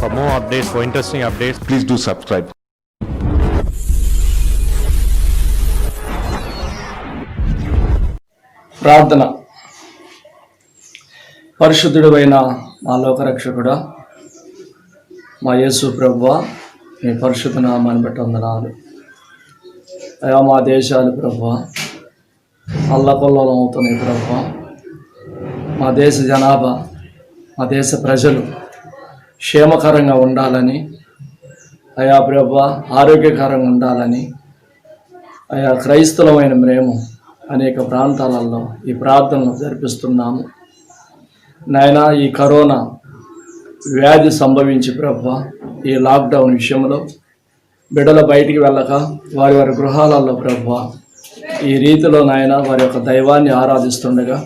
For more updates, for interesting updates, please do subscribe. ప్రార్థన. పరిశుద్ధుడైన మా లోకరక్షకుడా, మా యేసు ప్రభువా, మీ పరిశుద్ధ నామాన్ని బట్టి వందనాలు. అయా మా దేశాలు ప్రభువా అల్లకొల్లోలం అవుతున్నాయి ప్రభువా. మా దేశ జనాభా, మా దేశ ప్రజలు క్షేమకరంగా ఉండాలని, అయా ప్రభువా ఆరోగ్యకరంగా ఉండాలని, అయా క్రైస్తవమైన మేము అనేక ప్రాంతాలలో ఈ ప్రార్థనలు జరిపిస్తున్నాము. నాయనా, ఈ కరోనా వ్యాధి సంభవించి ప్రభువా ఈ లాక్డౌన్ విషయంలో బిడ్డలు బయటికి వెళ్ళక వారి వారి గృహాలలో ప్రభువా ఈ రీతిలో నాయన వారి యొక్క దైవాన్ని ఆరాధిస్తుండగా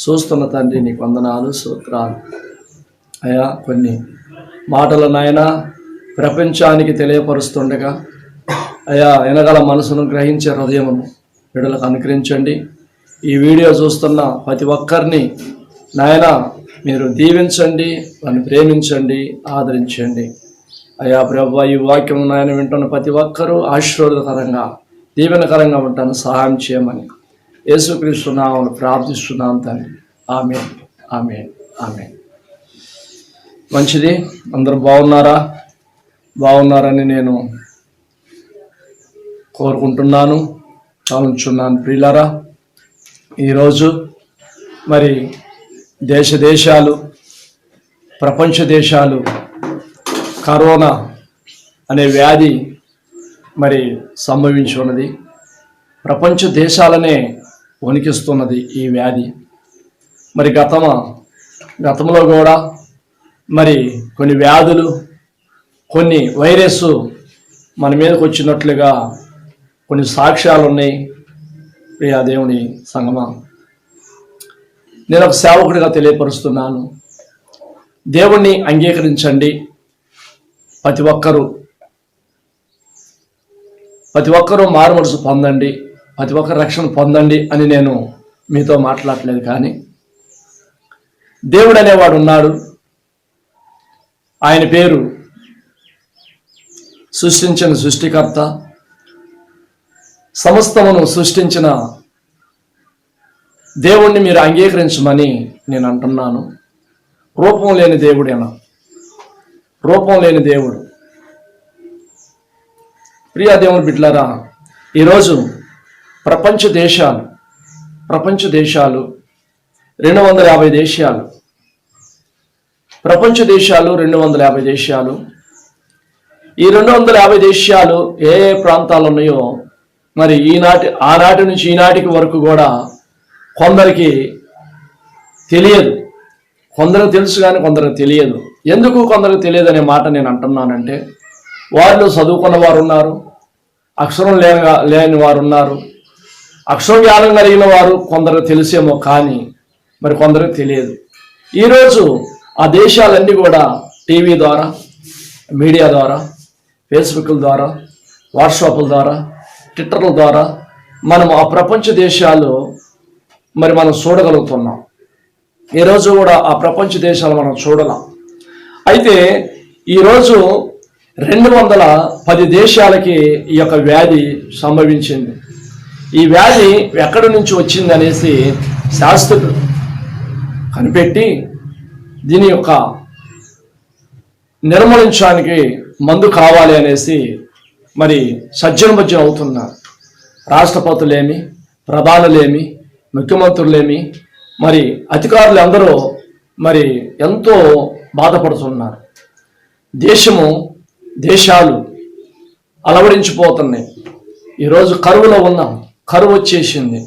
చూస్తున్న తండ్రి నీకు వందనాలు, స్తోత్రాలు. అయా కొన్ని మాటలు నాయన ప్రపంచానికి తెలియపరుస్తుండగా అయా వెనగల మనసును గ్రహించే హృదయమును బిడ్డలకు అనుగ్రహించండి. ఈ వీడియో చూస్తున్న ప్రతి ఒక్కరిని నాయన మీరు దీవించండి, వారిని ప్రేమించండి, ఆదరించండి. అయా ప్రభువా ఈ వాక్యం నాయన వింటున్న ప్రతి ఒక్కరూ ఆశీర్వాదకరంగా దీవెనకరంగా ఉంటాను సహాయం చేయమని యేసుక్రీస్తు నామములో ప్రార్థిస్తున్నాం తండ్రి. ఆమేన్, ఆమేన్, ఆమేన్. మంచిది. అందరూ బాగున్నారని నేను కోరుకుంటున్నాను, చాలుచున్నాను. ప్రియులారా, ఈరోజు మరి దేశాలు, ప్రపంచ దేశాలు కరోనా అనే వ్యాధి మరి సంభవించి ఉన్నది. ప్రపంచ దేశాలనే వణికిస్తున్నది ఈ వ్యాధి. మరి గతంలో కూడా మరి కొన్ని వ్యాధులు, కొన్ని వైరస్ మన మీదకి వచ్చినట్లుగా కొన్ని సాక్ష్యాలు ఉన్నాయి. ప్రియా దేవుని సంగమా, నేను ఒక సేవకుడిగా తెలియపరుస్తున్నాను. దేవుణ్ణి అంగీకరించండి. ప్రతి ఒక్కరూ మారు మనసు పొందండి, ప్రతి ఒక్కరు రక్షణ పొందండి అని నేను మీతో మాట్లాడలేదు. కానీ దేవుడు అనేవాడు ఉన్నాడు. ఆయన పేరు సృష్టించిన సృష్టికర్త, సమస్తమును సృష్టించిన దేవుణ్ణి మీరు అంగీకరించమని నేను అంటున్నాను. రూపం లేని దేవుడేనా? రూపం లేని దేవుడు. ప్రియా దేవుని బిడ్డలారా, ఈరోజు ప్రపంచ దేశాలు 250 దేశాలు, ప్రపంచ దేశాలు 250 దేశాలు. ఈ 250 దేశాలు ఏ ప్రాంతాలు ఉన్నాయో మరి ఆనాటి నుంచి ఈనాటికి వరకు కూడా కొందరికి తెలియదు. కొందరికి తెలుసు కానీ కొందరికి తెలియదు. ఎందుకు కొందరికి తెలియదు అనే మాట నేను అంటున్నానంటే, వారిలో చదువుకున్న వారు ఉన్నారు, అక్షరం లేని వారు ఉన్నారు, అక్షరం జ్ఞానం కలిగిన వారు కొందరికి తెలిసేమో కానీ మరి కొందరికి తెలియదు. ఈరోజు ఆ దేశాలన్నీ కూడా టీవీ ద్వారా, మీడియా ద్వారా, ఫేస్బుక్ల ద్వారా, వాట్సాప్ల ద్వారా, ట్విట్టర్ల ద్వారా మనం ఆ ప్రపంచ దేశాలు మరి మనం చూడగలుగుతున్నాం. ఈరోజు కూడా ఆ ప్రపంచ దేశాలు మనం చూడలేం. అయితే ఈరోజు 210 దేశాలకి ఈ యొక్క వ్యాధి సంభవించింది. ఈ వ్యాధి ఎక్కడి నుంచి వచ్చింది అనేసి శాస్త్రులు కనిపెట్టి దీని యొక్క నిర్మూలించడానికి మందు కావాలి అనేసి మరి సజ్జనబజ్జం అవుతున్నారు. రాష్ట్రపతులేమి, ప్రధానులేమి, ముఖ్యమంత్రులేమి, మరి అధికారులు అందరూ మరి ఎంతో బాధపడుతున్నారు. దేశాలు అలవడించిపోతున్నాయి. ఈరోజు కరువులో ఉన్నాం, కరువు వచ్చేసింది.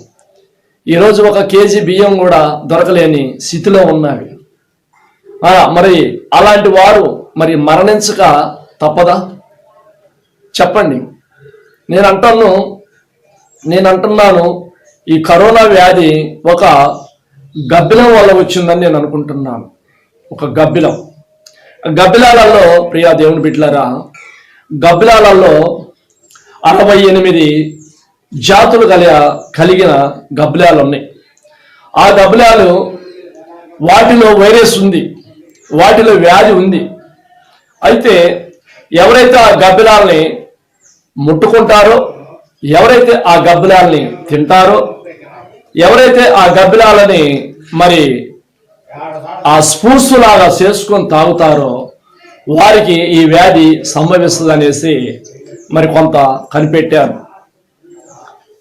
ఈరోజు 1 కేజీ బియ్యం కూడా దొరకలేని స్థితిలో ఉన్నవి. మరి అలాంటి వారు మరి మరణించక తప్పదా? చెప్పండి. నేను అంటున్నాను ఈ కరోనా వ్యాధి ఒక గబ్బిలం వల్ల వచ్చిందని నేను అనుకుంటున్నాను. ఒక గబ్బిలాలలో ప్రియా దేవుని బిడ్డలారా, గబ్బిలాలలో 68 జాతులు కలిగిన గబ్బిలాలు ఉన్నాయి. ఆ గబ్బిలాలు వాటిలో వైరస్ ఉంది, వాటిలో వ్యాధి ఉంది. అయితే ఎవరైతే ఆ గబ్బిలాల్ని ముట్టుకుంటారో, ఎవరైతే ఆ గబ్బిలాల్ని తింటారో, ఎవరైతే ఆ గబ్బిలాలని మరి ఆ స్పూన్స్ లాగా చేసుకొని తాగుతారో వారికి ఈ వ్యాధి సంభవిస్తుంది అనేసి మరి కొంత కనిపెట్టారు.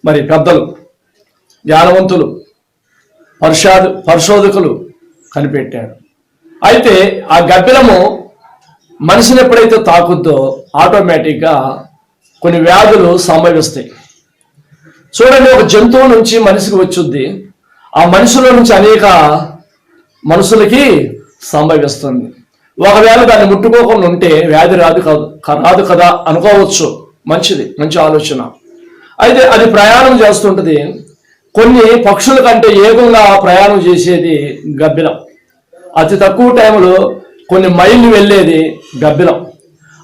మరి పెద్దలు, జ్ఞానవంతులు, పరిశోధకులు కనిపెట్టారు. అయితే ఆ గబ్బిలము మనిషిని ఎప్పుడైతే తాకుద్దో ఆటోమేటిక్గా కొన్ని వ్యాధులు సంభవిస్తాయి. చూడండి, ఒక జంతువు నుంచి మనిషికి వచ్చుద్ది, ఆ మనిషిలో నుంచి అనేక మనుషులకి సంభవిస్తుంది. ఒకవేళ దాన్ని ముట్టుకోకుండా ఉంటే వ్యాధి రాదు కదా అనుకోవచ్చు. మంచి ఆలోచన. అయితే అది ప్రయాణం చేస్తుంటది. కొన్ని పక్షుల కంటే ఏకంగా ప్రయాణం చేసేది గబ్బిలం. అతి తక్కువ టైంలో కొన్ని మైళ్ళు వెళ్ళేది గబ్బిలం.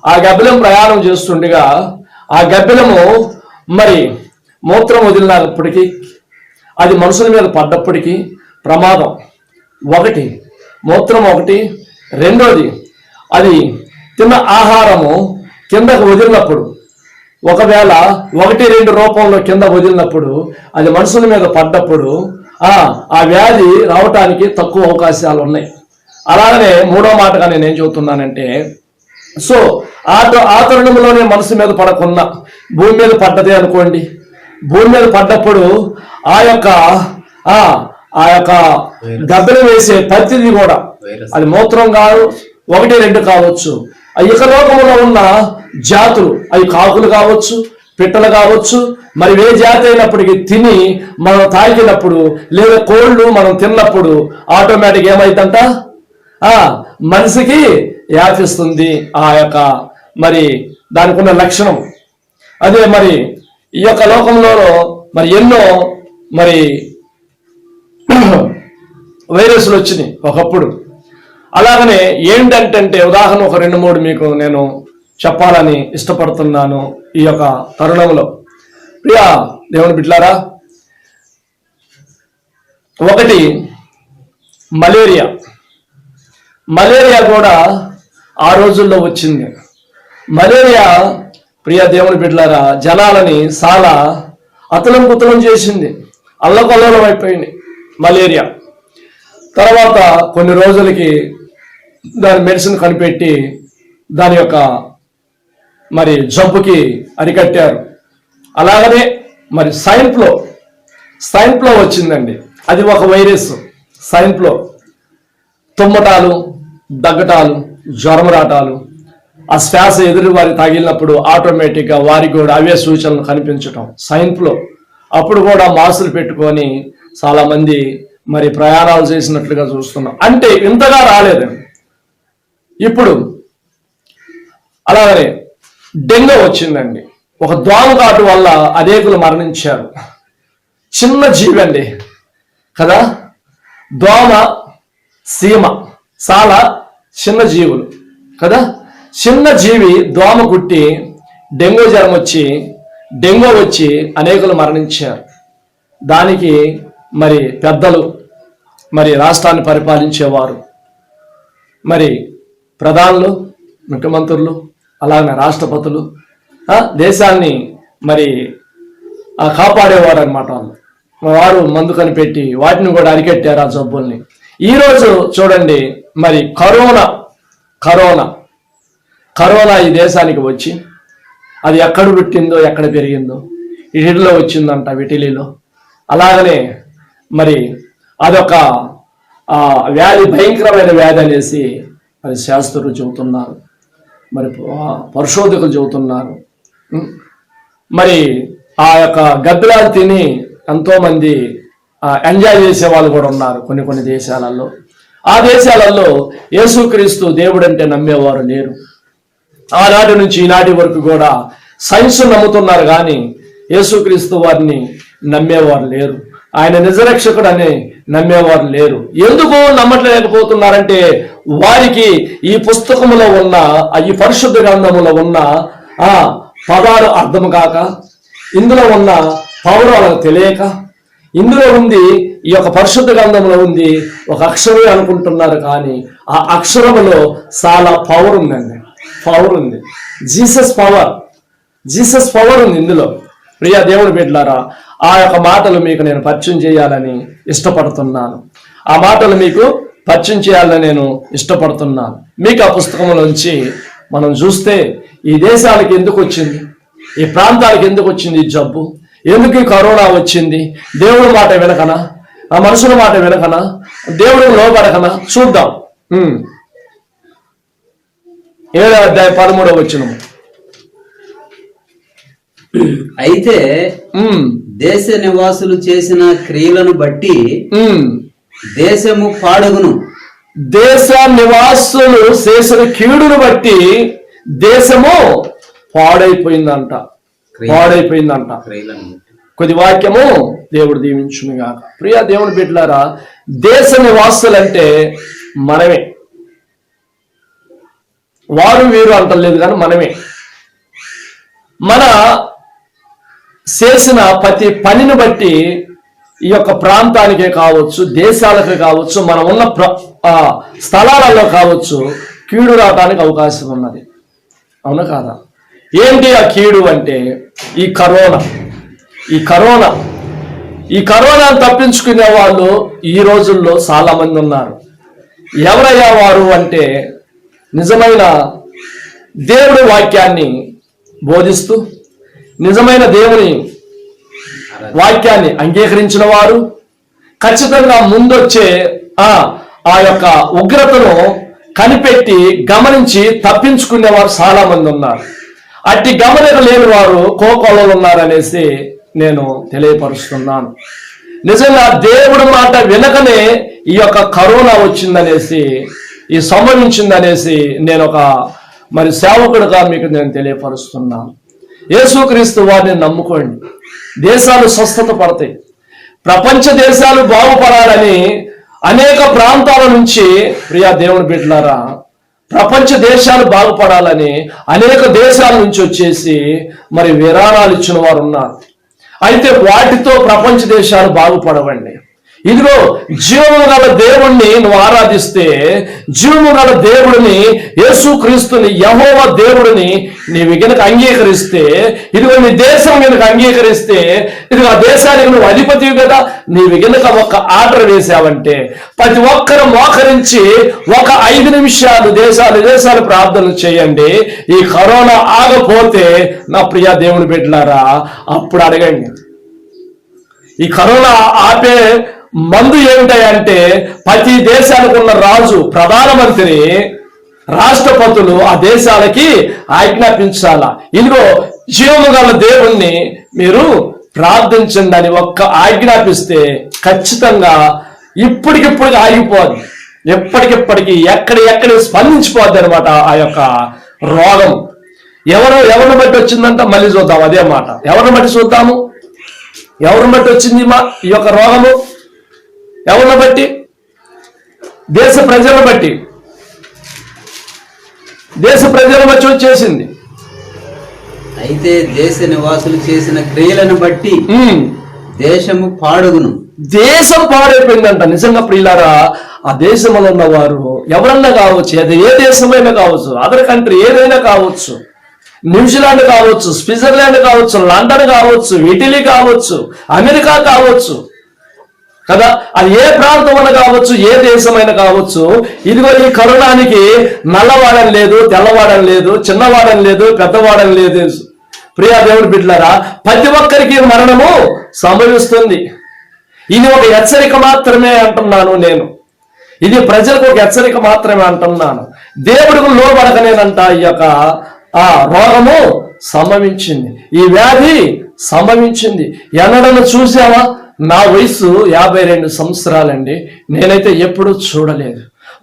ఆ గబ్బిలం ప్రయాణం చేస్తుండగా ఆ గబ్బిలము మరి మూత్రం వదిలినప్పటికీ, అది మనుషుల మీద పడ్డప్పటికీ ప్రమాదం. ఒకటి మూత్రం, ఒకటి రెండోది అది తిన్న ఆహారము కిందకు వదిలినప్పుడు, ఒకవేళ 1-2 రూపంలో కింద వదిలినప్పుడు అది మనుషుల మీద పడ్డప్పుడు ఆ వ్యాధి రావటానికి తక్కువ అవకాశాలు ఉన్నాయి. అలాగనే మూడో మాటగా నేనేం చెబుతున్నానంటే, సో ఆ తరుణంలోనే మనసు మీద పడకుండా భూమి మీద పడ్డదే అనుకోండి. భూమి మీద పడ్డప్పుడు ఆ యొక్క గబ్బిలం వేసే పరిస్థితి కూడా అది మూత్రం కాదు, 1-2 కావచ్చు. ఇక లోకంలో ఉన్న జాతులు, అవి కాకులు కావచ్చు, పిట్టలు కావచ్చు, మరి ఏ జాతి అయినప్పటికీ తిని మనం తాకినప్పుడు లేదా కోళ్ళు మనం తిన్నప్పుడు ఆటోమేటిక్ ఏమైందంట, మనిషికి వ్యాపిస్తుంది ఆ యొక్క మరి దానికి ఉన్న లక్షణం. అదే మరి ఈ యొక్క లోకంలో మరి ఎన్నో మరి వైరస్లు వచ్చినాయి ఒకప్పుడు. అలాగనే ఏంటంటే ఉదాహరణ ఒక 2-3 మీకు నేను చెప్పాలని ఇష్టపడుతున్నాను ఈ యొక్క తరుణంలో. ప్రియా దేవుని బిడ్డలారా, ఒకటి మలేరియా కూడా ఆ రోజుల్లో వచ్చింది. మలేరియా ప్రియా దేవుని బిడ్డలారా జనాలని చాలా అతలం చేసింది, అల్లకల్లోలం అయిపోయింది మలేరియా. తర్వాత కొన్ని రోజులకి దాని మెడిసిన్ కనిపెట్టి దాని యొక్క మరి జబ్బుకి అరికట్టారు. అలాగనే మరి సైన్ఫ్లో వచ్చిందండి. అది ఒక వైరస్. సైన్ఫ్లో తుమ్మటాలు, దగ్గటాలు, జ్వరం రాటాలు, ఆ శ్వాస ఎదురు వారి తగిలినప్పుడు ఆటోమేటిక్గా వారికి కూడా అవే సూచనలు కనిపించటం సైన్ఫ్లో. అప్పుడు కూడా మాస్కులు పెట్టుకొని చాలా మంది మరి ప్రయాణాలు చేసినట్లుగా చూస్తున్నాం. అంటే ఇంతగా రాలేదండి. ఇప్పుడు అలాగనే డెంగ్యూ వచ్చిందండి. ఒక దోమకాటు వల్ల అనేకులు మరణించారు. చిన్న జీవి అండి కదా, దోమ, సీమ చాలా చిన్న జీవులు కదా. చిన్న జీవి దోమ కుట్టి డెంగ్యూ జ్వరం వచ్చి అనేకులు మరణించారు. దానికి మరి పెద్దలు, మరి రాష్ట్రాన్ని పరిపాలించేవారు, మరి ప్రధానులు, ముఖ్యమంత్రులు, అలాగే రాష్ట్రపతులు దేశాన్ని మరి కాపాడేవారు అనమాట. వారు మందు కనిపెట్టి వాటిని కూడా అరికట్టారు ఆ జబ్బుల్ని. ఈరోజు చూడండి మరి కరోనా ఈ దేశానికి వచ్చి అది ఎక్కడ పుట్టిందో ఎక్కడ పెరిగిందో ఇటలీలో వచ్చిందంట, ఇటలీలో. అలాగనే మరి అదొక వ్యాధి, భయంకరమైన వ్యాధి అనేసి మరి శాస్త్రులు చెబుతున్నారు, మరి పరిశోధకులు చెబుతున్నారు. మరి ఆ యొక్క గబ్బిలాలు తిని ఎంతోమంది ఎంజాయ్ చేసే వాళ్ళు కూడా ఉన్నారు కొన్ని దేశాలలో. ఆ దేశాలలో యేసుక్రీస్తు దేవుడు అంటే నమ్మేవారు లేరు. ఆనాటి నుంచి ఈనాటి వరకు కూడా సైన్స్ నమ్ముతున్నారు కానీ యేసుక్రీస్తు వారిని నమ్మేవారు లేరు. ఆయన నిజరక్షకుడు అని నమ్మేవారు లేరు. ఎందుకు నమ్మట్లేకపోతున్నారంటే వారికి ఈ పుస్తకములో ఉన్న, ఈ పరిశుద్ధ గ్రంథములో ఉన్న పదాలు అర్థం కాక, ఇందులో ఉన్న పవర్ వాళ్ళకి తెలియక, ఇందులో ఉంది ఈ యొక్క పరిశుద్ధ గ్రంథంలో ఉంది ఒక అక్షరమే అనుకుంటున్నారు కానీ ఆ అక్షరములో చాలా పవర్ ఉందండి. పవర్ ఉంది. జీసస్ పవర్ ఉంది ఇందులో. ప్రియా దేవుని బిడ్డలారా, ఆ యొక్క మాటలు మీకు నేను పరిచయం చేయాలని ఇష్టపడుతున్నాను. ఆ మాటలు మీకు పరిచయం చేయాలని నేను ఇష్టపడుతున్నాను. మీకు ఆ పుస్తకంలోంచి మనం చూస్తే ఈ దేశాలకు ఎందుకు వచ్చింది, ఈ ప్రాంతాలకు ఎందుకు వచ్చింది ఈ జబ్బు, ఎందుకు ఈ కరోనా వచ్చింది, దేవుడి మాట వినకనా, ఆ మనుషుల మాట వినకనా, దేవుడు లోబడకనా చూద్దాం. 7వ అధ్యాయం 13వ వచనం. అయితే దేశ నివాసులు చేసిన క్రియలను బట్టి దేశము పాడగును. దేశ నివాసులు చేసిన కీడును బట్టి దేశము పాడైపోయిందంట. కొద్ది వాక్యము దేవుడు దీవించునుగా. ప్రియా దేవుని బిడ్డలారా, దేశ నివాసులంటే మనమే. వారు వీరు అంటలేదు కానీ మనమే. మన చేసిన ప్రతి పనిని బట్టి ఈ యొక్క ప్రాంతానికే కావచ్చు, దేశాలకే కావచ్చు, మనం ఉన్న స్థలాలలో కావచ్చు, కీడు రావడానికి అవకాశం ఉన్నది. అవునా కాదా? ఏంటి ఆ కీడు అంటే ఈ కరోనాను తప్పించుకునే వాళ్ళు ఈ రోజుల్లో చాలా మంది ఉన్నారు. ఎవరయ్యా వారు అంటే నిజమైన దేవుడి వాక్యాన్ని బోధిస్తూ నిజమైన దేవుని వాక్యాన్ని అంగీకరించిన వారు, ఖచ్చితంగా ముందొచ్చే ఆ యొక్క ఉగ్రతను కనిపెట్టి గమనించి తప్పించుకునేవారు చాలా మంది ఉన్నారు. అట్టి గమనిక లేని వారు కోకొల్లలు ఉన్నారనేసి నేను తెలియపరుస్తున్నాను. నిజంగా దేవుడి మాట వినకనే ఈ యొక్క కరోనా వచ్చిందనేసి, ఈ సంభవించిందనేసి నేను ఒక సేవకుడుగా మీకు నేను తెలియపరుస్తున్నాను. యేసుక్రీస్తు వారిని నమ్ముకోండి, దేశాలు స్వస్థత పడతాయి. ప్రపంచ దేశాలు బాగుపడాలని అనేక ప్రాంతాల నుంచి, ప్రియా దేవుని బిడ్డలారా, ప్రపంచ దేశాలు బాగుపడాలని అనేక దేశాల నుంచి వచ్చేసి విరాళాలు ఇచ్చిన వారు ఉన్నారు. అయితే వాటితో ప్రపంచ దేశాలు బాగుపడవండి. ఇదిగో జీవము గల దేవుణ్ణి నువ్వు ఆరాధిస్తే, జీవము గల దేవుడిని, యేసుక్రీస్తుని, యెహోవా దేవుడిని నీవు గనుక అంగీకరిస్తే, ఇదిగో నీ దేశం గనుక అంగీకరిస్తే, ఇదిగో ఆ దేశానికి నువ్వు అధిపతివి కదా, నీవు గనుక ఒక ఆర్డర్ వేసావంటే ప్రతి ఒక్కరు మోకరించి ఒక 5 నిమిషాలు దేశాలు ప్రార్థనలు చేయండి. ఈ కరోనా ఆగపోతే నా ప్రియా దేవుని బిడ్డలారా, అప్పుడు అడగండి. ఈ కరోనా ఆపే మందు ఏమిటంటే ప్రతి దేశానికి ఉన్న రాజు, ప్రధానమంత్రి, రాష్ట్రపతులు ఆ దేశాలకి ఆజ్ఞాపించాలా, ఇదిగో జీవము గల దేవుణ్ణి మీరు ప్రార్థించండి అని ఒక్క ఆజ్ఞాపిస్తే ఖచ్చితంగా ఇప్పటికిప్పుడు ఆగిపోద్ది. ఎప్పటికిప్పటికి ఎక్కడ స్పందించిపోద్ది అనమాట ఆ యొక్క రోగం. ఎవరిని బట్టి వచ్చిందంట మళ్ళీ చూద్దాం అదే మాట. ఎవరిని బట్టి చూద్దాము? ఎవరిని బట్టి వచ్చింది ఈ యొక్క రోగము? ఎవరిని బట్టి? దేశ ప్రజలను బట్టి వచ్చేసింది. అయితే దేశ నివాసులు చేసిన క్రియలను బట్టి దేశము పాడుగును. దేశం పాడైపోయిందంట. నిజంగా ప్రియులారా, ఆ దేశంలో ఉన్నవారు ఎవరన్నా కావచ్చు, అది ఏ దేశమైనా కావచ్చు, అదర్ కంట్రీ ఏదైనా కావచ్చు, న్యూజిలాండ్ కావచ్చు, స్విట్జర్లాండ్ కావచ్చు, లండన్ కావచ్చు, ఇటలీ కావచ్చు, అమెరికా కావచ్చు కదా, అది ఏ ప్రాంతం అయినా కావచ్చు, ఏ దేశమైనా కావచ్చు. ఇదిగో ఈ కరోనానికి నల్లవాడని లేదు, తెల్లవాడని లేదు, చిన్నవాడని లేదు, పెద్దవాడని లేదు. ప్రియా దేవుడి బిడ్డలారా, ప్రతి ఒక్కరికి మరణము సంభవిస్తుంది. ఇది ఒక హెచ్చరిక మాత్రమే అంటున్నాను నేను. ఇది ప్రజలకు ఒక హెచ్చరిక మాత్రమే అంటున్నాను. దేవుడికి లోబడకనేనంట ఈ యొక్క రోగము సంభవించింది, ఈ వ్యాధి సంభవించింది. ఎన్నడను చూసావా? నా వయసు 52 సంవత్సరాలండి. నేనైతే ఎప్పుడూ చూడలేదు.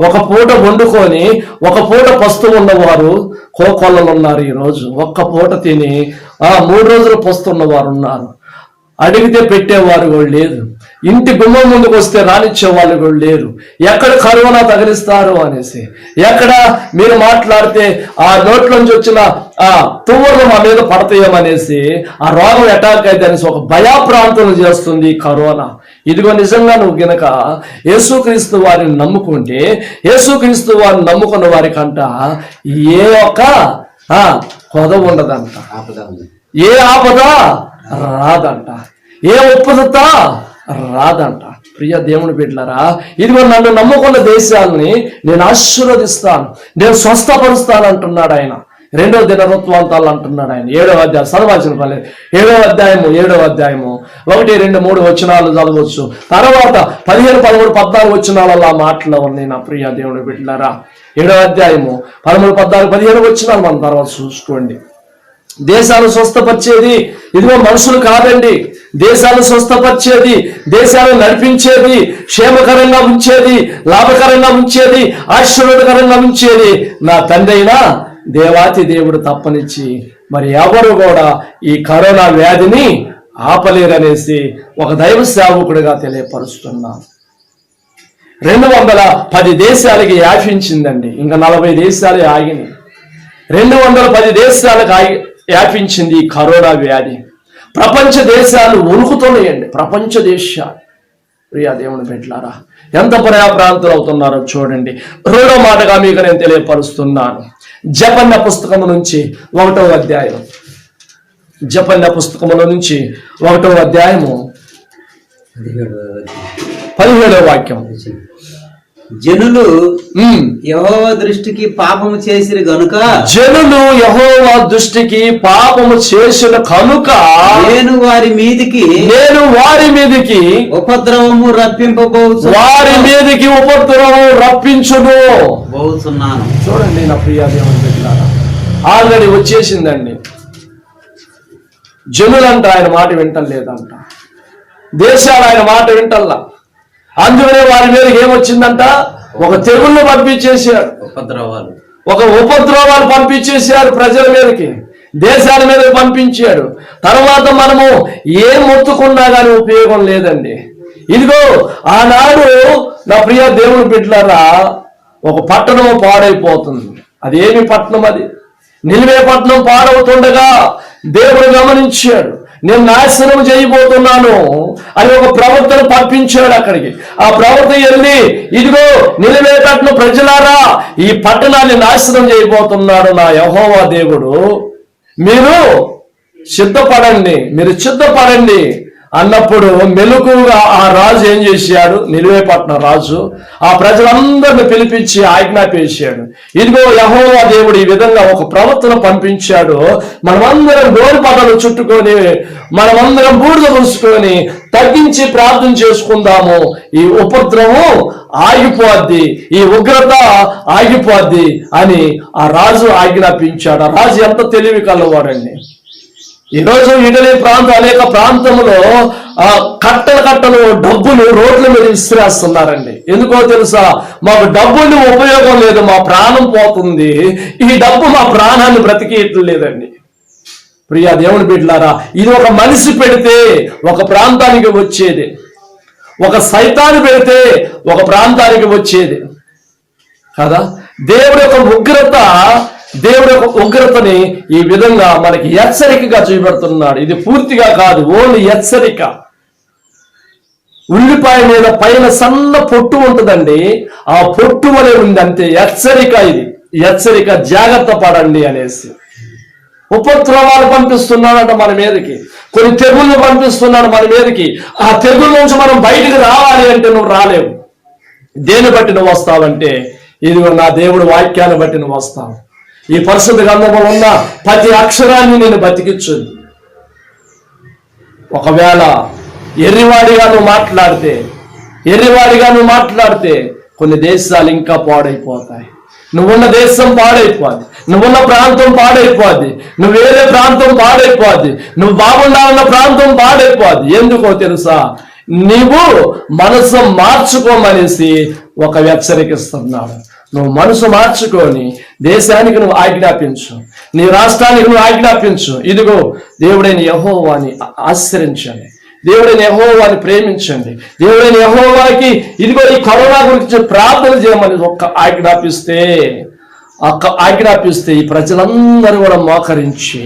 ఒక పూట వండుకొని ఒక పూట పస్తు ఉన్నవారు కోకొల్లలు ఉన్నారు. ఈరోజు ఒక్క పూట తిని 3 రోజులు పస్తు ఉన్నవారు ఉన్నారు. అడిగితే పెట్టేవారు కూడా లేదు. ఇంటి గుమ్మం ముందుకు వస్తే రానిచ్చే వాళ్ళు కూడా లేరు. ఎక్కడ కరోనా తగిలిస్తారు అనేసి, ఎక్కడ మీరు మాట్లాడితే ఆ నోట్లోంచి వచ్చిన ఆ తువ్వలు మా మీద పడతాయేమనేసి, ఆ రోగం అటాక్ అయితే అనేసి ఒక భయాప్రాంతం చేస్తుంది కరోనా. ఇదిగో నిజంగా నువ్వు గనక యేసుక్రీస్తు వారిని నమ్ముకుంటే, యేసుక్రీస్తు వారిని నమ్ముకున్న వారికంట ఏ ఒక్క కొద ఉండదంట, ఏ ఆపద రాదంట, ఏ ఉప్పదత రాదంట. ప్రియ దేవుని బిడ్డలారా, ఇదిగో నన్ను నమ్ముకున్న దేశాలని నేను ఆశీర్వదిస్తాను, నేను స్వస్థపరుస్తాను అంటున్నాడు ఆయన. 2వ దినవృత్తాంతాలు అంటున్నాడు ఆయన. 7వ అధ్యాయం చదవాల్సిన పని, 7వ అధ్యాయము 1, 2, 3 వచనాలు చదవచ్చు. తర్వాత 15, 13, 14 వచనాలలో మాటలు ఉన్నాయి నా ప్రియ దేవుని బిడ్డలారా. 7వ అధ్యాయము 13, 14, 15 వచనాలు మనం తర్వాత చూసుకోండి. దేశాలు స్వస్థపరిచేది ఇదిగో మనుషులు కాదండి, దేశాలు స్వస్థపరిచేది, దేశాలు నడిపించేది, క్షేమకరంగా ఉంచేది, లాభకరంగా ఉంచేది, ఆశీర్వాదకరంగా ఉంచేది నా తండ్రి అయినా దేవాతి దేవుడు తప్పనిచ్చి మరి ఎవరు కూడా ఈ కరోనా వ్యాధిని ఆపలేరనేసి ఒక దైవ సేవకుడిగా తెలియపరుస్తున్నాను. 210 దేశాలకి వ్యాపించిందండి, ఇంకా 40 దేశాలు ఆగినాయి. 210 దేశాలకు వ్యాపించింది ఈ కరోనా వ్యాధి. ప్రపంచ దేశాలు వణుకుతున్నాయండి, ప్రపంచ దేశాలు. ప్రియా దేవుని బిడ్డలారా, ఎంత ప్రాంతాలు అవుతున్నారో చూడండి. 2వ మాటగా మీకు నేను తెలియపరుస్తున్నాను. జపన్య పుస్తకము నుంచి 1వ అధ్యాయం, జపన్య పుస్తకముల నుంచి 1వ అధ్యాయము 17వ వాక్యం. జనులు యెహోవా దృష్టికి పాపము చేసిరి గనుక, జనులు యెహోవా దృష్టికి పాపము చేసిన కనుక నేను వారి మీదికి ఉపద్రవము రప్పింపబోచు, వారి మీదికి ఉపద్రవము రప్పించును బోచున్నాను. చూడండి నా ప్రియ దేవుని బిడ్డలారా, ఆల్రెడీ వచ్చేసిందండి. జనులంట ఆయన మాట వింటలేదంట, దేశాలు ఆయన మాట వింటల్లా. అందుకనే వారి మీదకి ఏమొచ్చిందంట, ఒక తెగుళ్ళు పంపించేశాడు, ఒక ఉపద్రవాలు పంపించేశారు ప్రజల మీదకి, దేశాల మీదకి పంపించాడు. తర్వాత మనము ఏం మొత్తుకున్నా కానీ ఉపయోగం లేదండి. ఇదిగో ఆనాడు నా ప్రియ దేవుని బిడ్డలారా, ఒక పట్టణం పాడైపోతుంది. అదేమి పట్టణం? అది నిలివే పట్టణం పాడవుతుండగా దేవుడు గమనించాడు, నేను నాశనం చేయబోతున్నాను అని ఒక ప్రవక్తను పంపించాడు అక్కడికి. ఆ ప్రవక్త వెళ్ళి, ఇదిగో నిలివే పట్టణం ప్రజలారా, ఈ పట్టణాన్ని నాశనం చేయబోతున్నాడు నా యెహోవా దేవుడు, మీరు సిద్ధపడండి అన్నప్పుడు మెలకువగా ఆ రాజు ఏం చేశాడు, నిలివేపట్నం రాజు ఆ ప్రజలందరిని పిలిపించి ఆజ్ఞాపించాడు. ఇదిగో యెహోవా దేవుడు ఈ విధంగా ఒక ప్రవక్తను పంపించాడు, మనమందరం గోరు పటలు చుట్టుకొని, మనమందరం బూడిద పూసుకొని తగ్గించి ప్రార్థన చేసుకుందాము, ఈ ఉపద్రవం ఆగిపోద్ది, ఈ ఉగ్రత ఆగిపోద్ది అని ఆ రాజు ఆజ్ఞాపించాడు. ఆ రాజు ఎంత తెలివి కలవాడండి. ఈరోజు ఇటలీ ప్రాంతం, అనేక ప్రాంతంలో కట్టలు డబ్బులు రోడ్ల మీద విసిరేస్తున్నారండి. ఎందుకో తెలుసా? మాకు డబ్బులు ఉపయోగం లేదు, మా ప్రాణం పోతుంది, ఈ డబ్బు మా ప్రాణాన్ని బ్రతికేయట్లేదండి. ప్రియా దేవుని బిడ్డలారా, ఇది ఒక మనిషి పెడితే ఒక ప్రాంతానికి వచ్చేది, ఒక సైతాన్ని పెడితే ఒక ప్రాంతానికి వచ్చేది కదా. దేవుడి యొక్క ఉగ్రతని ఈ విధంగా మనకి హెచ్చరికగా చూపెడుతున్నాడు. ఇది పూర్తిగా కాదు, ఓన్లీ హెచ్చరిక. ఉల్లిపాయ మీద పైన సన్న పొట్టు ఉంటుందండి, ఆ పొట్టు వలె ఉంది అంతే. హెచ్చరిక, ఇది హెచ్చరిక, జాగ్రత్త పడండి అనేసి. ఉపద్రవాలు పంపిస్తున్నాడంట మన మీదకి, కొన్ని తెగుళ్ళు పంపిస్తున్నాడు మన మీదకి. ఆ తెగుళ్ళ నుంచి మనం బయటకు రావాలి అంటే నువ్వు రాలేవు. దేని బట్టి నువ్వు వస్తావంటే, ఇదిగో నా దేవుడు వాక్యాన్ని బట్టి నువ్వు వస్తావు. ఈ పరిశుద్ధ గ్రంథంలో ఉన్న ప్రతి అక్షరాన్ని నేను బతికించుంది. ఒకవేళ ఎర్రివాడిగా నువ్వు మాట్లాడితే కొన్ని దేశాలు ఇంకా పాడైపోతాయి. నువ్వున్న దేశం పాడైపోద్ది, నువ్వున్న ప్రాంతం పాడైపోద్ది, నువ్వు వేరే ప్రాంతం పాడైపోద్ది, నువ్వు బాగుండాలన్న ప్రాంతం పాడైపోద్ది. ఎందుకో తెలుసా? నీవు మనసు మార్చుకోమనేసి ఒక హెచ్చరికిస్తున్నాడు. నువ్వు మనసు మార్చుకొని దేశానికి నువ్వు ఆజ్ఞాపించు, నీ రాష్ట్రానికి నువ్వు ఆజ్ఞాపించు. ఇదిగో దేవుడైన యెహోవాని ఆశ్రయించండి, దేవుడైన యెహోవాని ప్రేమించండి. దేవుడైన యెహోవాకి ఇదిగో ఈ కరోనా గురించి ప్రార్థన చేయమని ఆజ్ఞాపిస్తే ఈ ప్రజలందరూ కూడా మోకరించి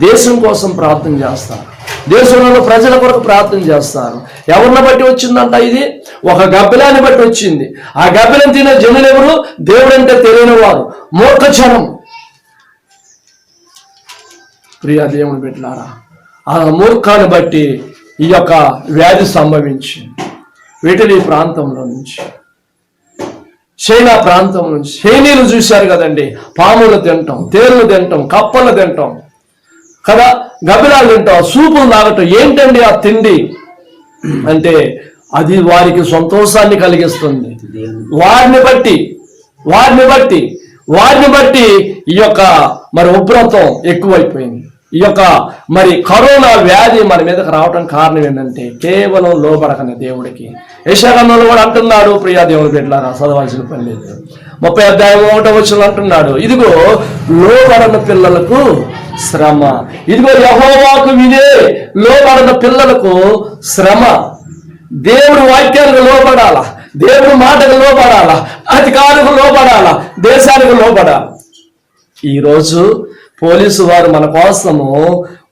దేశం కోసం ప్రార్థన చేస్తారు. దేశంలో ప్రజల కొరకు ప్రార్థన చేస్తారు. ఎవరిని బట్టి వచ్చిందంట? ఇది ఒక గబ్బిలాన్ని బట్టి వచ్చింది. ఆ గబ్బిలం తినే జనులు ఎవరు? దేవుడంటే తెలియని వారు, మూర్ఖ జనం. ప్రియా దేవుని బిడ్డలారా, ఆ మూర్ఖాన్ని బట్టి ఈ యొక్క వ్యాధి సంభవించి వీటిని ప్రాంతంలో నుంచి, చైనా ప్రాంతం నుంచి, చైనీలు చూశారు కదండి, పాములు తింటాం, తేళ్లు తింటాం, కప్పలు తింటాం కదా, గబ్బిలాలు తింటాం, సూపులు తాగటం. ఏంటండి ఆ తిండి అంటే? అది వారికి సంతోషాన్ని కలిగిస్తుంది. వారిని బట్టి ఈ యొక్క మరి ఉగ్రతం ఎక్కువైపోయింది. ఈ యొక్క మరి కరోనా వ్యాధి మన మీదకి రావడం కారణం ఏంటంటే కేవలం లోబడకనే దేవుడికి. యెషయా గ్రంథంలో కూడా అంటున్నాడు, ప్రియా దేవుని బిడ్డలారా, చదవాల్సిన పని లేదు. 30వ అధ్యాయం 1వ వచనంలో అంటున్నాడు, ఇదిగో లోబడని పిల్లలకు శ్రమ. ఇదిగో యెహోవాకు వినే లోబడని పిల్లలకు శ్రమ. దేవుడి వాక్యాలకు లోబడాలా, దేవుడి మాటకు లోబడాలా, అధికారులకు లోబడాలా, దేశానికి లోబడాలి. ఈరోజు పోలీసు వారు మన కోసము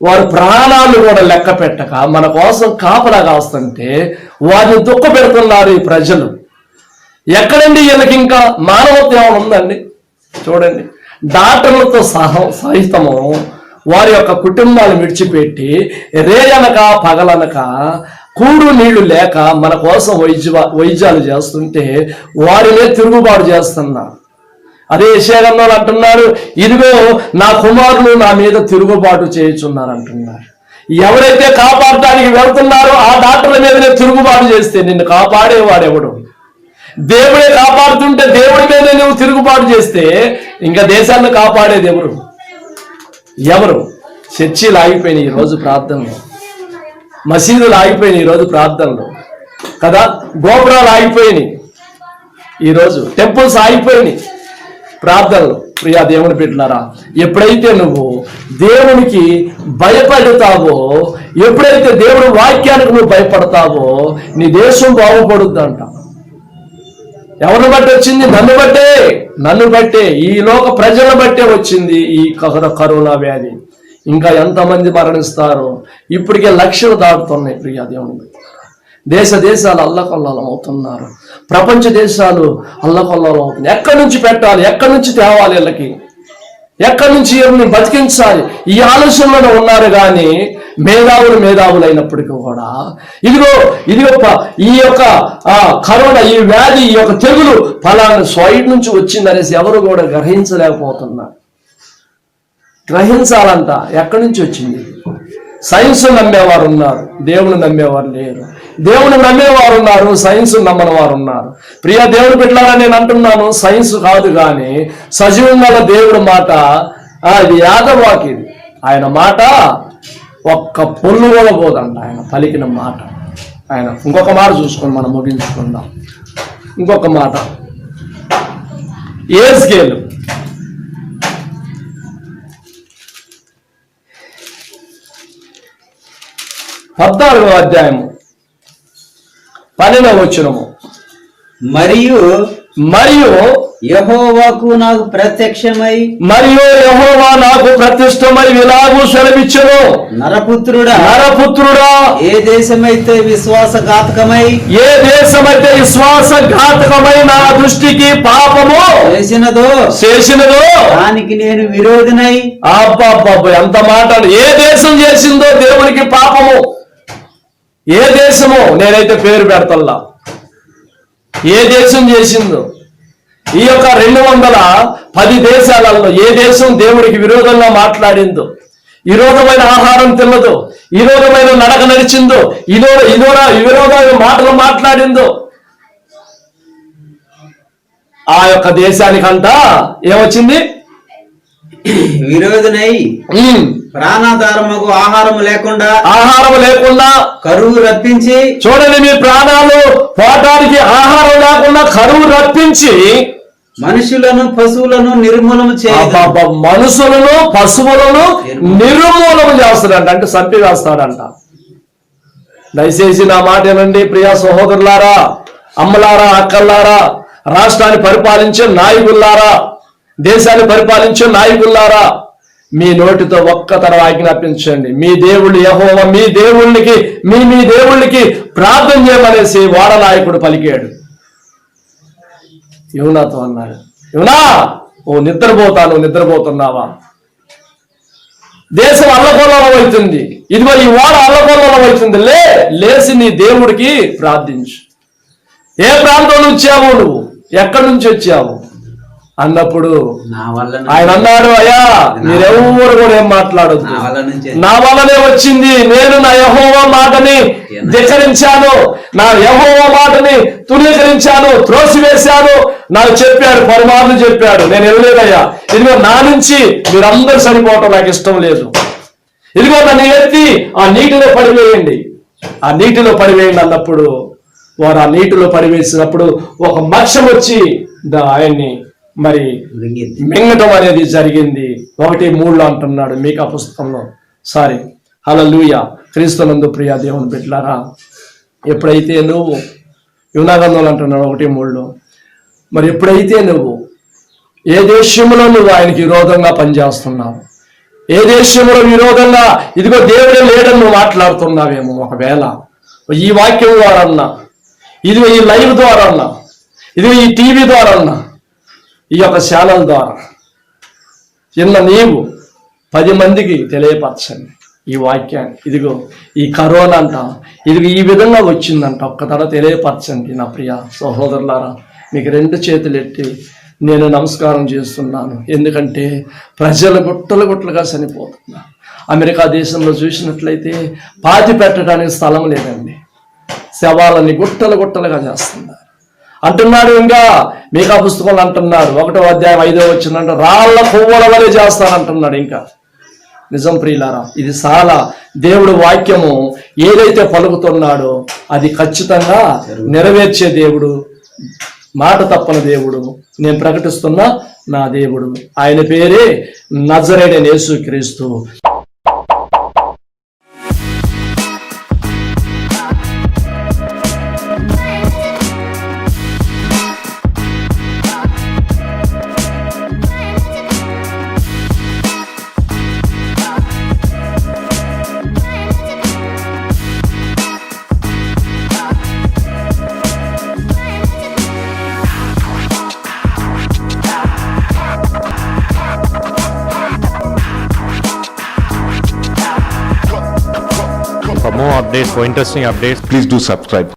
వారి ప్రాణాలు కూడా లెక్క పెట్టక మన కోసం కాపలా కాస్తుంటే వారిని దుఃఖ పెడుతున్నారు ఈ ప్రజలు. ఎక్కడండి వీళ్ళకి ఇంకా మానవత్వం ఏమైనా ఉందండి? చూడండి, డాక్టర్లతో సహితము వారి యొక్క కుటుంబాలు విడిచిపెట్టి రేయనక పగలనక కూడు నీళ్లు లేక మన కోసం వైద్యాలు చేస్తుంటే వారినే తిరుగుబాటు చేస్తున్నారు. అదే యెషయా గ్రంథంలో అంటున్నారు, ఇదిగో నా కుమారులు నా మీద తిరుగుబాటు చేయుచున్నారు అంటున్నారు. ఎవరైతే కాపాడటానికి వెళ్తున్నారో ఆ డాక్టర్ల మీదనే తిరుగుబాటు చేస్తే నిన్ను కాపాడేవాడెవడు? దేవుడే కాపాడుతుంటే దేవుడి మీద నువ్వు తిరుగుబాటు చేస్తే ఇంకా దేశాన్ని కాపాడేది ఎవరు? చర్చిలు ఆగిపోయినాయి ఈరోజు ప్రార్థనలు, మసీదులు ఆగిపోయినాయి ఈరోజు ప్రార్థనలు కదా, గోపురాలు ఆగిపోయినాయి ఈరోజు, టెంపుల్స్ ఆగిపోయినాయి ప్రార్థనలు. ప్రియా దేవుని బిడ్డలారా, ఎప్పుడైతే నువ్వు దేవునికి భయపడతావో, ఎప్పుడైతే దేవుని వాక్యానికి నువ్వు భయపడతావో నీ దేశం బాగుపడుద్దంట. ఎవరిని బట్టి వచ్చింది? నన్ను బట్టే ఈ లోక ప్రజలను బట్టే వచ్చింది ఈ కరోనా వ్యాధి. ఇంకా ఎంతమంది మరణిస్తారో, ఇప్పటికే లక్షలు దాటుతున్నాయి. ప్రియా దేవుని బిడ్డలారా, దేశాలు అల్లకొల్లాలం అవుతున్నారు, ప్రపంచ దేశాలు అల్లకొల్లాలం అవుతున్నాయి. ఎక్కడి నుంచి పెట్టాలి, ఎక్కడి నుంచి తేవాలి, వీళ్ళకి ఎక్కడి నుంచి ఎవరిని బతికించాలి, ఈ ఆలోచనలో ఉన్నారు. కానీ మేధావులు అయినప్పటికీ కూడా ఇదిగో ఈ యొక్క కరోనా, ఈ వ్యాధి, ఈ యొక్క తెగులు ఫలానా సైడ్ నుంచి వచ్చిందనేసి ఎవరు కూడా గ్రహించలేకపోతున్నారు. గ్రహించాలంట ఎక్కడి నుంచి వచ్చింది. సైన్స్ నమ్మేవారు ఉన్నారు, దేవుని నమ్మేవారు లేరు. దేవుని నమ్మేవారు ఉన్నారు, సైన్స్ నమ్మని వారు ఉన్నారు. ప్రియా దేవుని బిడ్డలారా, నేను అంటున్నాను, సైన్స్ కాదు కానీ సజీవంగా దేవుడి మాట, ఇది యాదవాకి, ఇది ఆయన మాట ఒక్క పొల్లు కూడా పోదంట. ఆయన పలికిన మాట. ఆయన ఇంకొక మాట చూసుకొని మనం ముగించుకుందాం. ఇంకొక మాట, ఏజ్కేలు 14వ అధ్యాయము 12వ వచనము, మరియు యెహోవాకు నాకు ప్రత్యక్షమై యెహోవా నాకు ప్రతిష్టమై ఇలాగూ సెలవిచ్చెను, నరపుత్రుడా ఏ దేశమైతే విశ్వాసఘాతకమై నా దృష్టికి పాపము చేసినదో దానికి నేను విరోధినై. అబ్బబ్బబ్బ, ఎంత మాట! ఏ దేశం చేసిందో దేవునికి పాపము, ఏ దేశమో నేనైతే పేరు పెడతల్లా, ఏ దేశం చేసిందో. ఈ యొక్క 210 దేశాలలో ఏ దేశం దేవుడికి విరోధంగా మాట్లాడిందో, విరోధమైన ఆహారం తిన్నదో, విరోధమైన నడక నడిచిందో, విరోధమైన మాటలు మాట్లాడిందో, ఆ యొక్క దేశానికంట ఏమొచ్చింది? విరోధనై ప్రాణాధారముకు ఆహారం లేకుండా కరువు రప్పించి. చూడండి, మీ ప్రాణాలు పోవటానికి ఆహారం లేకుండా కరువు రప్పించి మనుషులను పశువులను నిర్మూలన చేస్తాడంట. మనుషులను పశువులను నిర్మూలన చేస్తాడంట, అంటే చంపివేస్తాడంట. దయచేసి నా మాట వినండి ప్రియా సహోదరులారా, అమ్మలారా, అక్కల్లారా, రాష్ట్రాన్ని పరిపాలించే నాయకుల్లారా, దేశాన్ని పరిపాలించే నాయకుల్లారా, మీ నోటితో ఒక్కతర ఆజ్ఞాపించండి. మీ దేవుళ్ళు యెహోవా మీ దేవుళ్ళకి ప్రార్థన చేయమనేసి వాడ నాయకుడు పలికాడు. యోనాతో అన్నాడు, యోనా ఓ నిద్రపోతున్నావా? దేశం అల్లకొల్లోలం అవుతుంది, ఇదిగో ఈ వాడ అల్లకొల్లోలం అవుతుంది. లేచి నీ దేవుడికి ప్రార్థించు. ఏ ప్రాంతం నుంచి వచ్చావు నువ్వు, ఎక్కడి నుంచి వచ్చావు అన్నప్పుడు ఆయన అన్నాడు, అయ్యా మీరెవరు కూడా ఏం మాట్లాడొద్దు, నా వల్లనే వచ్చింది. నేను నా యెహోవా మాటని ధిక్కరించాను, నా యెహోవా మాటని తునీకరించాను, త్రోసివేశాను. నాకు చెప్పాడు, పరమాత్మ చెప్పాడు, నేను వెళ్ళలేదయ్యా. ఇదిగో నా నుంచి మీరందరూ చనిపోవటం నాకు ఇష్టం లేదు. ఇదిగో నన్ను ఎత్తి ఆ నీటిలో పడివేయండి అన్నప్పుడు వారు ఆ నీటిలో పడివేసినప్పుడు ఒక మత్స్యం వచ్చి ఆయన్ని మరి మింగటం అనేది జరిగింది. 1:3 అంటున్నాడు మీకా పుస్తకంలో. సారీ, హల్లెలూయా. క్రీస్తునందు ప్రియా దేవుని బిడ్డలారా, ఎప్పుడైతే నువ్వు యోనాగంధంలో అంటున్నాడు 1:3, మరి ఎప్పుడైతే నువ్వు ఏ దేశంలో నువ్వు ఆయనకి విరోధంగా పనిచేస్తున్నావు, ఏ దేశంలో విరోధంగా ఇదిగో దేవుడే లేడని నువ్వు మాట్లాడుతున్నావేమో, ఒకవేళ ఈ వాక్యం ద్వారా అన్నా, ఇదిగో ఈ లైవ్ ద్వారా అన్నా, ఇదిగో ఈ టీవీ ద్వారా అన్నా, ఈ యొక్క ఛానల్ ద్వారా చిన్న నీవు 10 మందికి తెలియపరచండి ఈ వాక్యాన్ని. ఇదిగో ఈ కరోనా అంట, ఇదిగో ఈ విధంగా వచ్చిందంట, ఒక్కతడ తెలియపరచండి. నా ప్రియ సహోదరులారా, మీకు 2 చేతులు ఎత్తి నేను నమస్కారం చేస్తున్నాను. ఎందుకంటే ప్రజలు గుట్టలుగా చనిపోతున్నారు. అమెరికా దేశంలో చూసినట్లయితే పాతి పెట్టడానికి స్థలం లేదండి, శవాలని గుట్టలుగా చేస్తున్నారు అంటున్నాడు. ఇంకా మీకా పుస్తకంలో అంటున్నాడు 1వ అధ్యాయం 5వ వచనం, రాళ్ల కొవ్వల వలె చేస్తానంటున్నాడు. ఇంకా నిజం ప్రియులారా, ఇది చాలా దేవుడు వాక్యము ఏదైతే పలుకుతున్నాడో అది ఖచ్చితంగా నెరవేర్చే దేవుడు, మాట తప్పని దేవుడు, నేను ప్రకటిస్తున్న నా దేవుడు. ఆయన పేరే నజరేయుడైన యేసుక్రీస్తు. For more updates, for interesting updates, Please do subscribe.